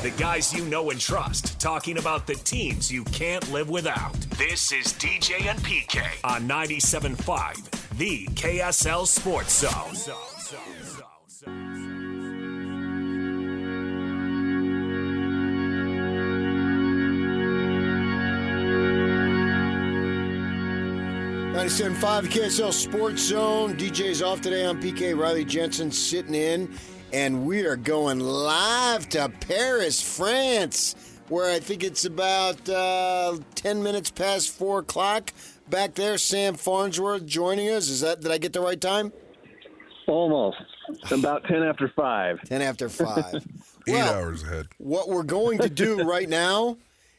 The guys you know and trust, talking about the teams you can't live without. This is DJ and PK on 97.5, the KSL Sports Zone. .97.5 KSL Sports Zone. DJ's off today. I'm PK. Riley Jensen sitting in. And we are going live to Paris, France, where I think it's about 10 minutes past 4 o'clock. Back there, Sam Farnsworth joining us. Did I get the right time? Almost. About 10 after 5. 10 after 5. 8 hours ahead. What we're going to do right now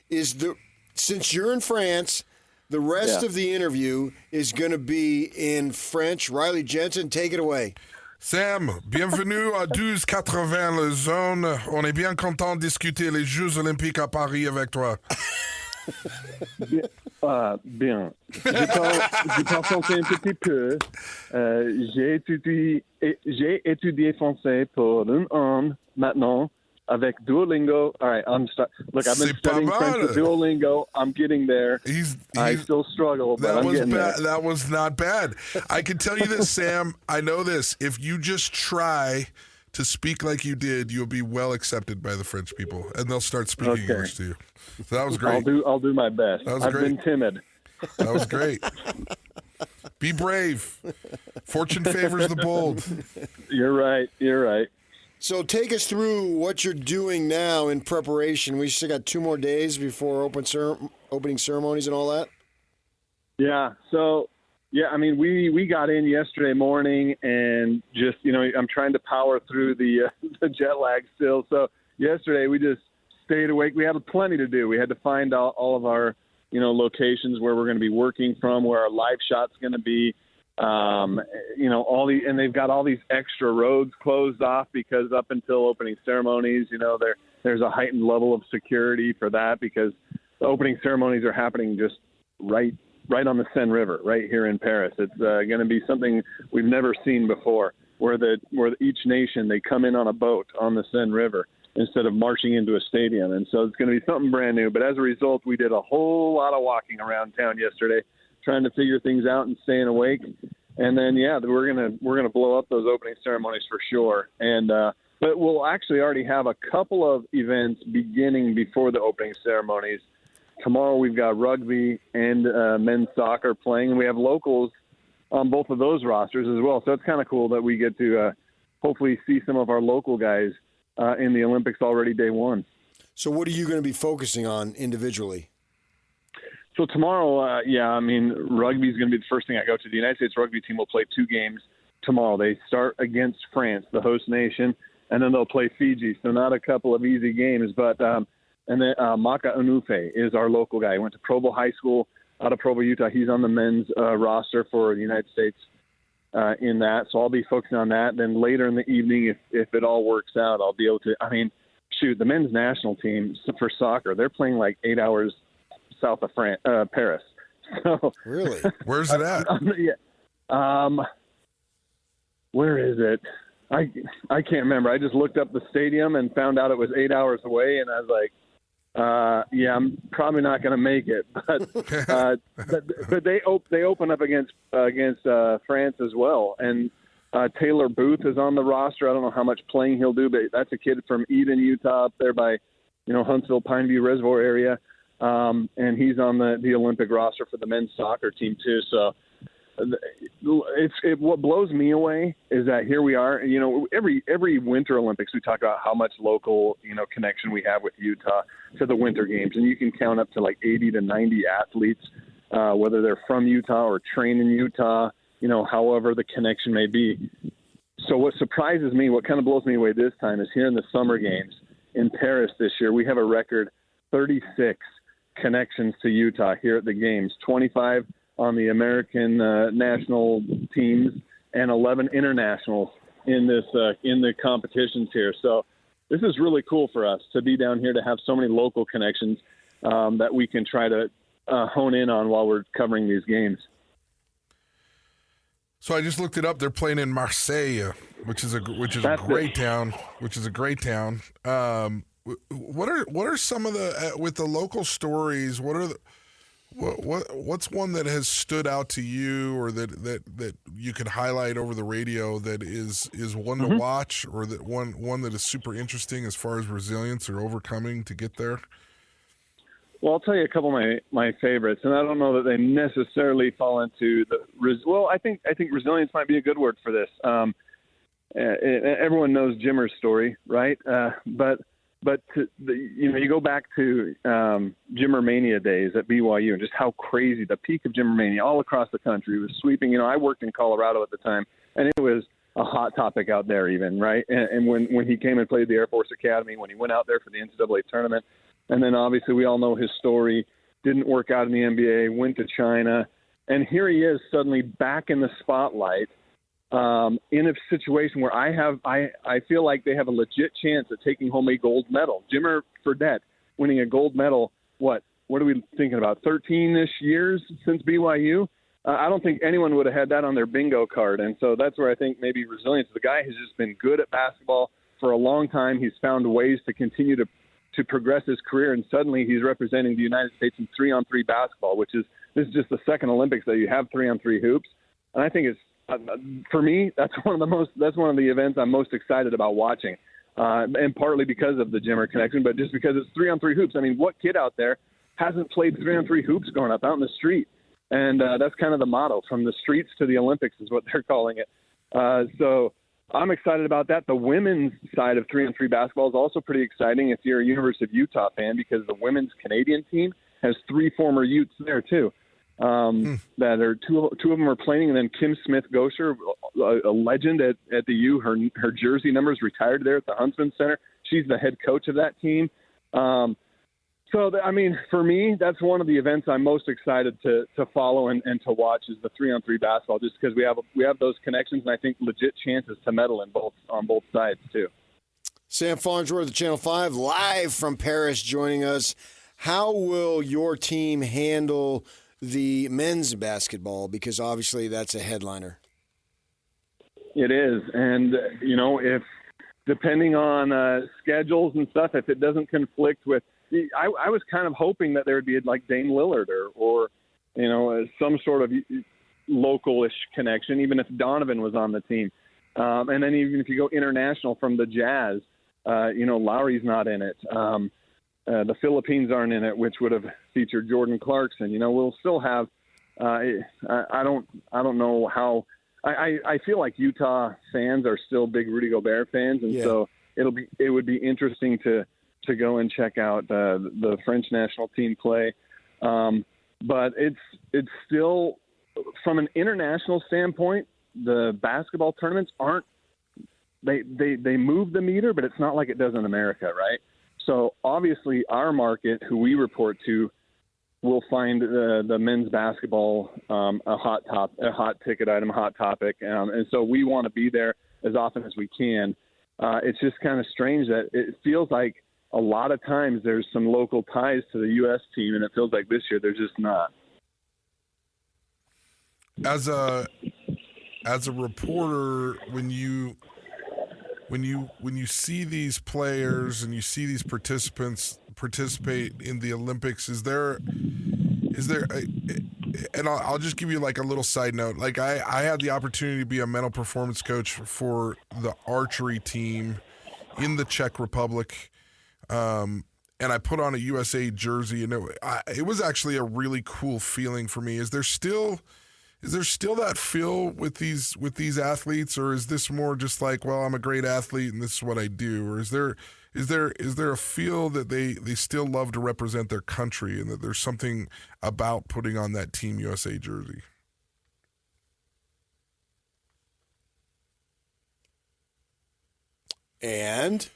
is, since you're in France, the rest of the interview is going to be in French. Riley Jensen, take it away. Sam, bienvenue à 1280 le zone. On est bien content de discuter les Jeux Olympiques à Paris avec toi. Bien. Je parle français un petit peu. J'ai étudié français pour 1 an maintenant avec Duolingo. All right, Look, I've been studying French with Duolingo. I'm getting there. I still struggle, but I'm getting there. That was not bad. I can tell you this, Sam. I know this. If you just try to speak like you did, you'll be well accepted by the French people, and they'll start speaking English to you. So that was great. I'll do my best. I've been timid. That was great. Be brave. Fortune favors the bold. You're right. So take us through what you're doing now in preparation. We still got 2 more days before opening ceremonies and all that. Yeah. So, I mean, we got in yesterday morning and just, I'm trying to power through the jet lag still. So yesterday we just stayed awake. We had plenty to do. We had to find out all of our, locations where we're going to be working from, where our live shot's going to be. And they've got all these extra roads closed off because up until opening ceremonies, there's a heightened level of security for that because the opening ceremonies are happening just right on the Seine River, right here in Paris. It's going to be something we've never seen before, where each nation, they come in on a boat on the Seine River instead of marching into a stadium. And so it's going to be something brand new. But as a result, we did a whole lot of walking around town yesterday, trying to figure things out and staying awake. And then, we're gonna blow up those opening ceremonies for sure. And but we'll actually already have a couple of events beginning before the opening ceremonies. Tomorrow we've got rugby and men's soccer playing, and we have locals on both of those rosters as well. So it's kind of cool that we get to hopefully see some of our local guys in the Olympics already day one. So what are you going to be focusing on individually? So tomorrow, rugby is going to be the first thing I go to. The United States rugby team will play 2 games tomorrow. They start against France, the host nation, and then they'll play Fiji. So not a couple of easy games. But and then Maka Onufe is our local guy. He went to Provo High School out of Provo, Utah. He's on the men's roster for the United States in that. So I'll be focusing on that. Then later in the evening, if it all works out, I'll be able to. The men's national team for soccer, they're playing like 8 hours south of Paris. So really, where's it at? Where is it? I can't remember. I just looked up the stadium and found out it was 8 hours away, and I was like, I'm probably not going to make it. But they open up against France as well, and Taylor Booth is on the roster. I don't know how much playing he'll do, but that's a kid from Eden, Utah, up there by Huntsville, Pineview Reservoir area. And he's on the Olympic roster for the men's soccer team too. So what blows me away is that here we are. Every Winter Olympics we talk about how much local connection we have with Utah to the Winter Games, and you can count up to like 80 to 90 athletes, whether they're from Utah or train in Utah. However the connection may be. So what surprises me, what kind of blows me away this time, is here in the Summer Games in Paris this year, we have a record 36 connections to Utah here at the games, 25 on the American national teams and 11 internationals in the competitions here. So this is really cool for us to be down here, to have so many local connections that we can try to hone in on while we're covering these games. So I just looked it up. They're playing in Marseille, which is a great town. what are some of the with the local stories? What's one that has stood out to you, or that you could highlight over the radio that is one to watch, or that one that is super interesting as far as resilience or overcoming to get there? Well, I'll tell you a couple of my favorites, and I don't know that they necessarily fall into I think resilience might be a good word for this. Everyone knows Jimmer's story, right? You go back to Jimmer Mania days at BYU and just how crazy the peak of Jimmer Mania all across the country was sweeping. I worked in Colorado at the time, and it was a hot topic out there even, right? And when he came and played the Air Force Academy, when he went out there for the NCAA tournament, and then obviously we all know his story, didn't work out in the NBA, went to China, and here he is suddenly back in the spotlight in a situation where I feel like they have a legit chance at taking home a gold medal. Jimmer Fredette winning a gold medal, what are we thinking about, 13-ish years since BYU? I don't think anyone would have had that on their bingo card, and so that's where I think maybe resilience. The guy has just been good at basketball for a long time. He's found ways to continue to progress his career, and suddenly he's representing the United States in 3-on-3 basketball, this is just the second Olympics that you have 3-on-3 hoops. And I think it's, for me, that's one of the events I'm most excited about watching, and partly because of the Jimmer connection, but just because it's 3-on-3 hoops. I mean, what kid out there hasn't played 3-on-3 hoops growing up out in the street? And that's kind of the motto, from the streets to the Olympics is what they're calling it. So I'm excited about that. The women's side of 3-on-3 basketball is also pretty exciting if you're a University of Utah fan, because the women's Canadian team has 3 former Utes there too. That are two of them are playing, and then Kim Smith-Gosher, a legend at the U. Her jersey number is retired there at the Huntsman Center. She's the head coach of that team. For me, that's one of the events I'm most excited to follow and to watch is the 3-on-3 basketball, just because we have those connections, and I think legit chances to medal on both sides too. Sam Farnsworth of Channel 5, live from Paris, joining us. How will your team handle the men's basketball? Because obviously that's a headliner. It is, and if depending on schedules and stuff, if it doesn't conflict with. I was kind of hoping that there would be like Dame Lillard or some sort of local-ish connection, even if Donovan was on the team. And then even if you go international from the Jazz, Lowry's not in it. The Philippines aren't in it, which would have featured Jordan Clarkson. We'll still have. I don't know how. I feel like Utah fans are still big Rudy Gobert fans, and so it would be interesting to go and check out the French national team play. But it's still, from an international standpoint, the basketball tournaments they move the meter, but it's not like it does in America, right? So obviously our market, who we report to, will find the men's basketball a hot ticket item, a hot topic. And so we want to be there as often as we can. It's just kind of strange that it feels like a lot of times there's some local ties to the U.S. team, and it feels like this year there's just not. As a reporter, when you see these players and you see these participants participate in the Olympics, is there and I'll just give you like a little side note. Like I had the opportunity to be a mental performance coach for the archery team in the Czech Republic. And I put on a USA jersey, and it was actually a really cool feeling for me. Is there still that feel with these athletes, or is this more just like, well, I'm a great athlete and this is what I do, or is there a feel that they still love to represent their country and that there's something about putting on that Team USA jersey? And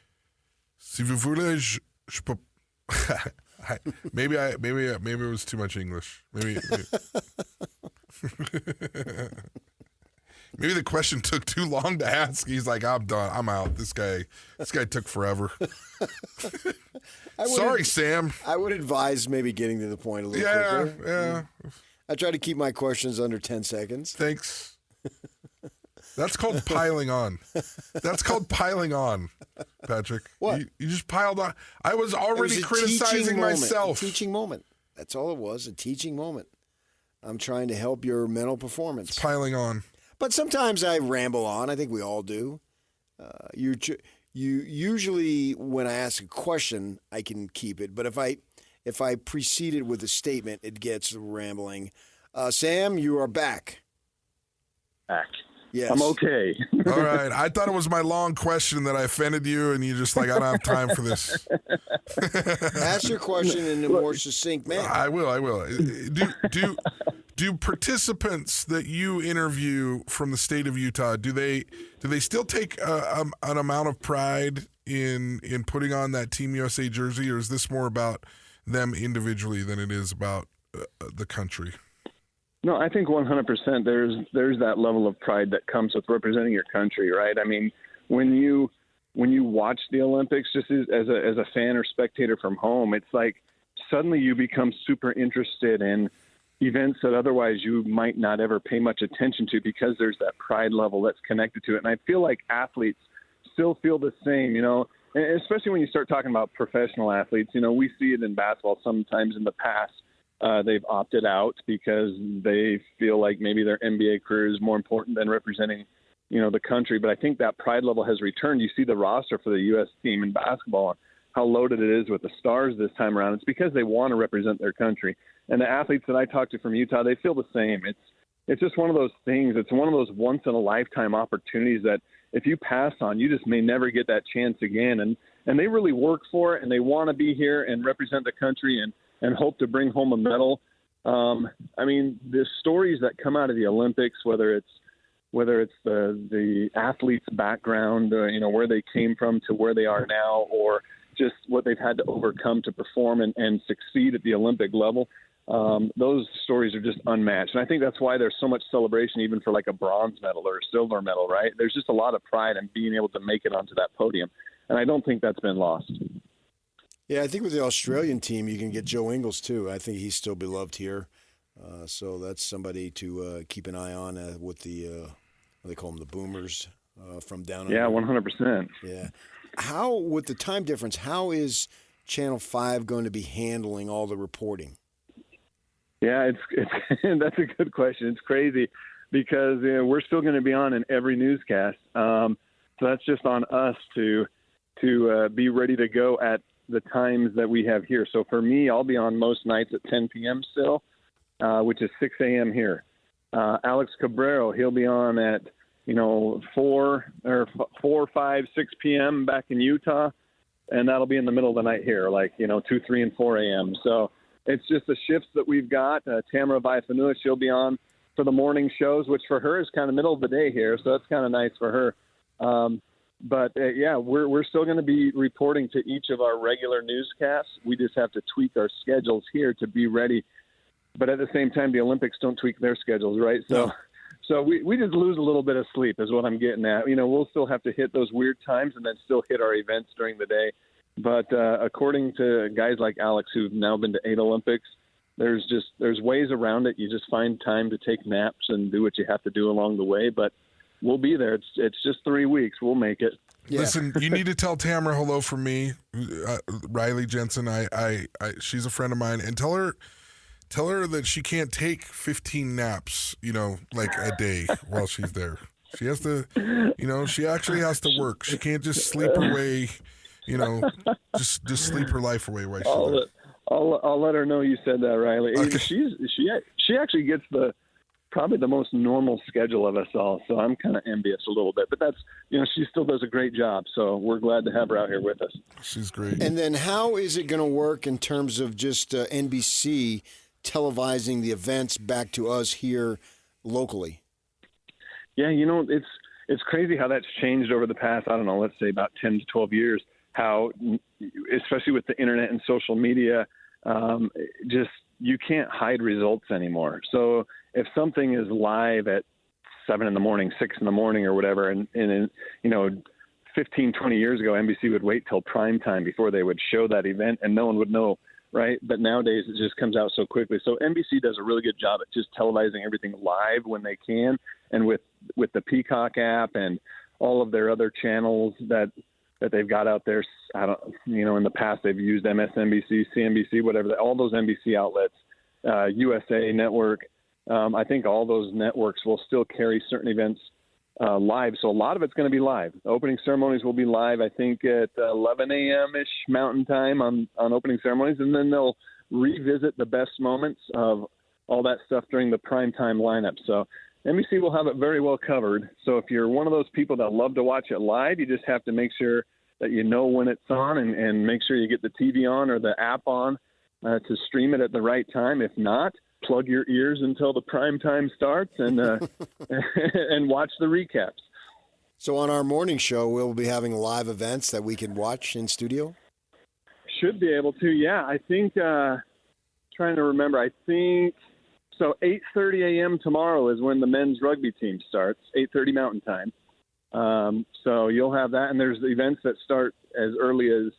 si vous voulez, je peux. Maybe it was too much English. Maybe the question took too long to ask. He's like, I'm done. I'm out. This guy took forever. Sorry, Sam. I would advise maybe getting to the point a little quicker. Yeah. I try to keep my questions under 10 seconds. Thanks. That's called piling on. That's called piling on, Patrick. What? You just piled on. I was already criticizing myself. A teaching moment. That's all it was, a teaching moment. I'm trying to help your mental performance. It's piling on. But sometimes I ramble on. I think we all do. You usually, when I ask a question, I can keep it. But if I precede it with a statement, it gets rambling. Sam, you are back. Back. Yes. I'm okay. All right. I thought it was my long question that I offended you, and you just like, I don't have time for this. Ask your question in a more succinct manner. I will. Do participants that you interview from the state of Utah, do they still take an amount of pride in putting on that Team USA jersey, or is this more about them individually than it is about the country? No, I think 100%. There's that level of pride that comes with representing your country, right? I mean, when you watch the Olympics, just as a fan or spectator from home, it's like suddenly you become super interested in events that otherwise you might not ever pay much attention to because there's that pride level that's connected to it. And I feel like athletes still feel the same, and especially when you start talking about professional athletes. We see it in basketball sometimes in the past. They've opted out because they feel like maybe their NBA career is more important than representing, the country. But I think that pride level has returned. You see the roster for the U.S. team in basketball, how loaded it is with the stars this time around. It's because they want to represent their country. And the athletes that I talk to from Utah, they feel the same. It's just one of those things. It's one of those once-in-a-lifetime opportunities that if you pass on, you just may never get that chance again. And they really work for it, and they want to be here and represent the country and hope to bring home a medal. I mean, the stories that come out of the Olympics, whether it's the athlete's background, where they came from to where they are now, or just what they've had to overcome to perform and succeed at the Olympic level, those stories are just unmatched. And I think that's why there's so much celebration even for like a bronze medal or a silver medal, right? There's just a lot of pride in being able to make it onto that podium. And I don't think that's been lost. Yeah, I think with the Australian team, you can get Joe Ingles, too. I think he's still beloved here. So that's somebody to keep an eye on with the, what they call them, the boomers from down under. Yeah, 100%. Yeah. How, with the time difference, how is Channel 5 going to be handling all the reporting? Yeah, it's that's a good question. It's crazy because we're still going to be on in every newscast. So that's just on us to be ready to go at the times that we have here. So for me, I'll be on most nights at 10 p.m. still, which is 6 a.m. here. Alex Cabrero, he'll be on at 4, 5, 6 p.m. back in Utah, and that'll be in the middle of the night here, 2, 3, and 4 a.m. So it's just the shifts that we've got. Tamara Vaifanua, she'll be on for the morning shows, which for her is kind of middle of the day here, so that's kind of nice for her. But we're still going to be reporting to each of our regular newscasts. We just have to tweak our schedules here to be ready. But at the same time, the Olympics don't tweak their schedules, right? So we just lose a little bit of sleep is what I'm getting at. We'll still have to hit those weird times and then still hit our events during the day. But according to guys like Alex, who've now been to 8 Olympics, there's ways around it. You just find time to take naps and do what you have to do along the way. But we'll be there. It's just 3 weeks. We'll make it. Yeah. Listen, you need to tell Tamara hello from me, Riley Jensen. She's a friend of mine, and tell her that she can't take 15 naps, a day while she's there. She has to, she actually has to work. She can't just sleep her way, just sleep her life away while she's there. I'll let her know you said that, Riley. Okay. She actually gets probably the most normal schedule of us all, so I'm kind of envious a little bit. But that's, she still does a great job, so we're glad to have her out here with us. She's great. And then how is it going to work in terms of just NBC televising the events back to us here locally? Yeah, it's crazy how that's changed over the past, I don't know, let's say about 10 to 12 years, how, especially with the internet and social media, you can't hide results anymore. So if something is live at 7 in the morning, 6 in the morning or whatever, and 15, 20 years ago, NBC would wait till prime time before they would show that event and no one would know, right? But nowadays it just comes out so quickly. So NBC does a really good job at just televising everything live when they can. And with with the Peacock app and all of their other channels that they've got out there. I don't, in the past they've used MSNBC, CNBC, whatever, all those NBC outlets, USA Network. I think all those networks will still carry certain events live. So a lot of it's going to be live. The opening ceremonies will be live, I think, at 11 a.m.-ish Mountain Time on opening ceremonies, and then they'll revisit the best moments of all that stuff during the primetime lineup. So NBC will have it very well covered. So if you're one of those people that love to watch it live, you just have to make sure that you know when it's on and make sure you get the TV on or the app on to stream it at the right time. If not, plug your ears until the prime time starts and and watch the recaps. So on our morning show, we'll be having live events that we can watch in studio? Should be able to, yeah. I think, trying to remember, I think, so 8:30 a.m. tomorrow is when the men's rugby team starts, 8:30 Mountain Time. So you'll have that, and there's events that start as early as,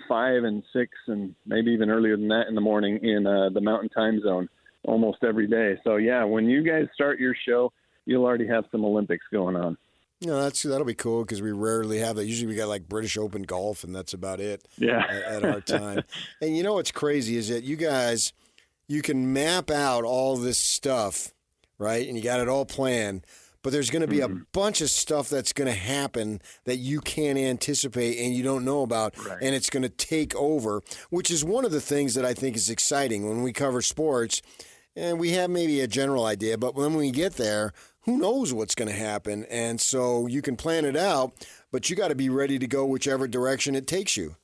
5 and 6 and maybe even earlier than that in the morning in the Mountain Time Zone almost every day. So, yeah, when you guys start your show, you'll already have some Olympics going on. That'll be cool because we rarely have that. Usually we got like British Open golf, and that's about it at our time. And what's crazy is that you guys, you can map out all this stuff, right? And you got it all planned. But there's going to be a bunch of stuff that's going to happen that you can't anticipate and you don't know about, and it's going to take over, which is one of the things that I think is exciting when we cover sports. And we have maybe a general idea, but when we get there, who knows what's going to happen? And so you can plan it out, but you got to be ready to go whichever direction it takes you.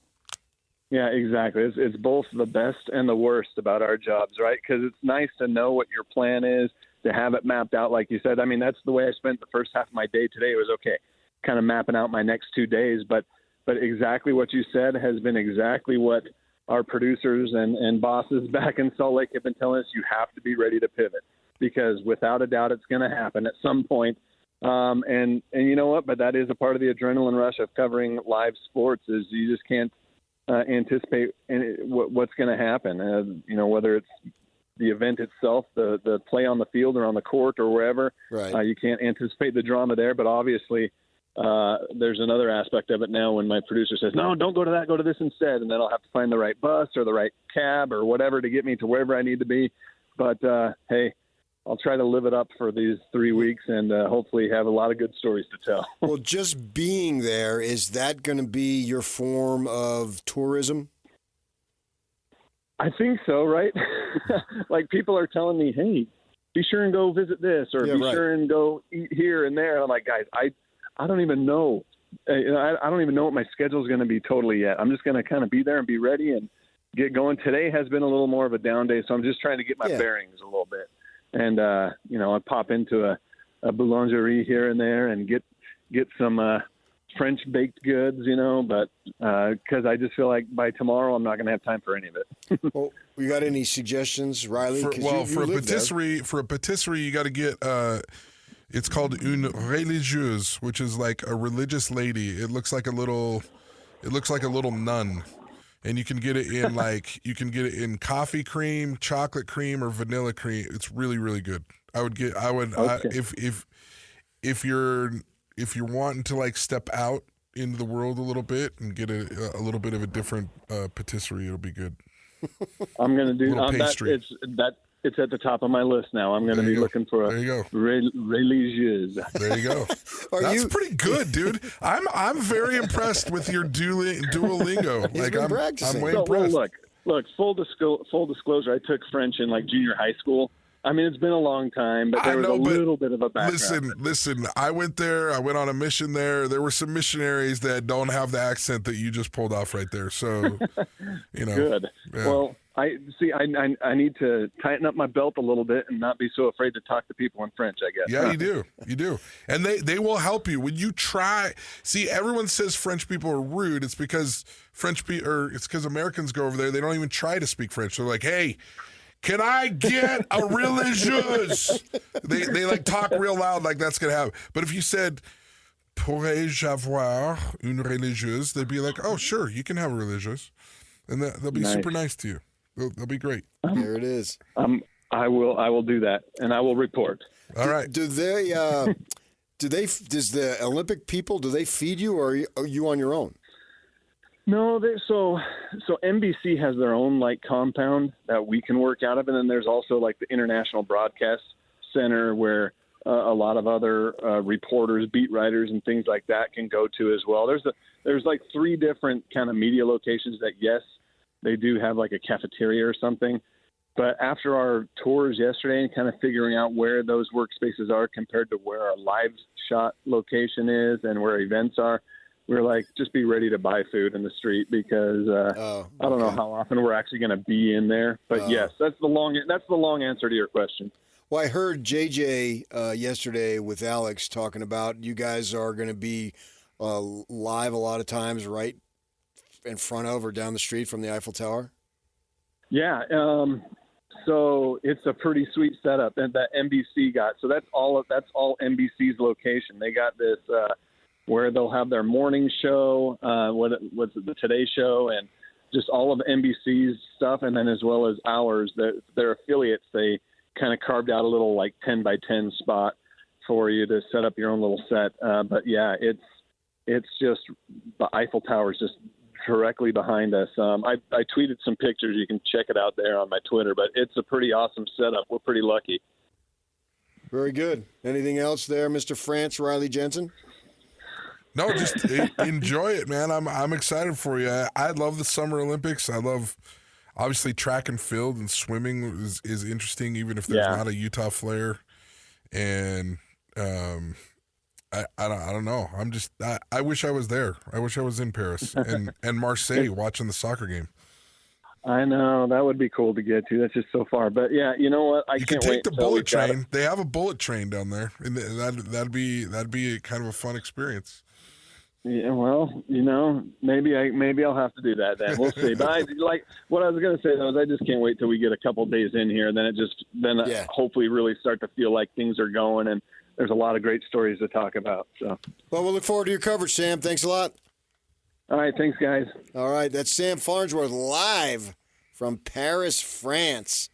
Yeah, exactly. It's both the best and the worst about our jobs, right? Because it's nice to know what your plan is, to have it mapped out, like you said. I mean, that's the way I spent the first half of my day today. It was okay, kind of mapping out my next 2 days. But exactly what you said has been exactly what our producers and bosses back in Salt Lake have been telling us. You have to be ready to pivot, because without a doubt it's going to happen at some point. And you know what? But that is a part of the adrenaline rush of covering live sports, is you just can't anticipate what's going to happen. Whether it's the event itself, the play on the field or on the court or wherever, you can't anticipate the drama there. But obviously, there's another aspect of it now when my producer says, no, don't go to that, go to this instead. And then I'll have to find the right bus or the right cab or whatever to get me to wherever I need to be. But, hey, I'll try to live it up for these 3 weeks and hopefully have a lot of good stories to tell. Well, just being there, is that going to be your form of tourism? I think so, right? Like, people are telling me, hey, be sure and go visit this or sure and go eat here and there. And I'm like, guys, I don't even know. I don't even know what my schedule is going to be totally yet. I'm just going to kind of be there and be ready and get going. Today has been a little more of a down day, so I'm just trying to get my bearings a little bit. And, I pop into a boulangerie here and there and get some French baked goods, but because I just feel like by tomorrow I'm not going to have time for any of it. Well, you got any suggestions, Riley? For a patisserie, you got to get it's called une religieuse, which is like a religious lady. It looks like a little nun. And you can get it in coffee cream, chocolate cream, or vanilla cream. It's really, really good. If you're wanting to like step out into the world a little bit and get a little bit of a different patisserie, it'll be good. I'm going to do pastry. It's at the top of my list now. I'm going to be looking for a religieuse. There you go. That's pretty good, dude. I'm very impressed with your Duolingo. He's been practicing. I'm way impressed. Well, look. Full disclosure. I took French in like junior high school. I mean, it's been a long time, but there was a little bit of a background. Listen. I went there. I went on a mission there. There were some missionaries that don't have the accent that you just pulled off right there. So, Good. Yeah. Well, I need to tighten up my belt a little bit and not be so afraid to talk to people in French, I guess. Yeah, you do. And they will help you. When you try, see, everyone says French people are rude. It's because it's because Americans go over there. They don't even try to speak French. They're like, hey, can I get a religieuse? They like talk real loud like that's going to happen. But if you said, pourrais-je avoir une religieuse? They'd be like, oh, sure, you can have a religieuse. And they'll be super nice to you. They'll be great. There it is. I will do that, and I will report. All right. Do they? Does the Olympic people? Do they feed you, or are you on your own? No, so NBC has their own like compound that we can work out of, and then there's also like the International Broadcast Center where a lot of other reporters, beat writers, and things like that can go to as well. There's like 3 different kind of media locations that, yes, they do have like a cafeteria or something. But after our tours yesterday and kind of figuring out where those workspaces are compared to where our live shot location is and where events are, we're like, just be ready to buy food in the street because I don't know how often we're actually going to be in there. But yes, that's the long answer to your question. Well, I heard JJ yesterday with Alex talking about you guys are going to be live a lot of times right in front of or down the street from the Eiffel Tower. Yeah. So it's a pretty sweet setup that NBC got. So that's all NBC's location. They got this where they'll have their morning show, what's it, the Today Show, and just all of NBC's stuff, and then as well as ours, their affiliates, they kind of carved out a little like 10 by 10 spot for you to set up your own little set. But yeah, it's just the Eiffel Tower is just directly behind us. I tweeted some pictures. You can check it out there on my Twitter, but it's a pretty awesome setup. We're pretty lucky. Very good. Anything else there, Mr. France, Riley Jensen? No, just enjoy it, man. I'm excited for you. I love the Summer Olympics. I love, obviously, track and field and swimming is interesting, even if there's not a Utah Flare. And I don't know. I wish I was there. I wish I was in Paris and Marseille watching the soccer game. I know, that would be cool to get to. That's just so far. But yeah, you know what? You can't wait. You can take the bullet train. They have a bullet train down there, and that'd be kind of a fun experience. Yeah, well, you know, maybe I'll have to do that then. We'll see. But what I was going to say though is I just can't wait till we get a couple of days in here, and then hopefully really start to feel like things are going, and there's a lot of great stories to talk about. So, well, we'll look forward to your coverage, Sam. Thanks a lot. All right, thanks, guys. All right, that's Sam Farnsworth live from Paris, France.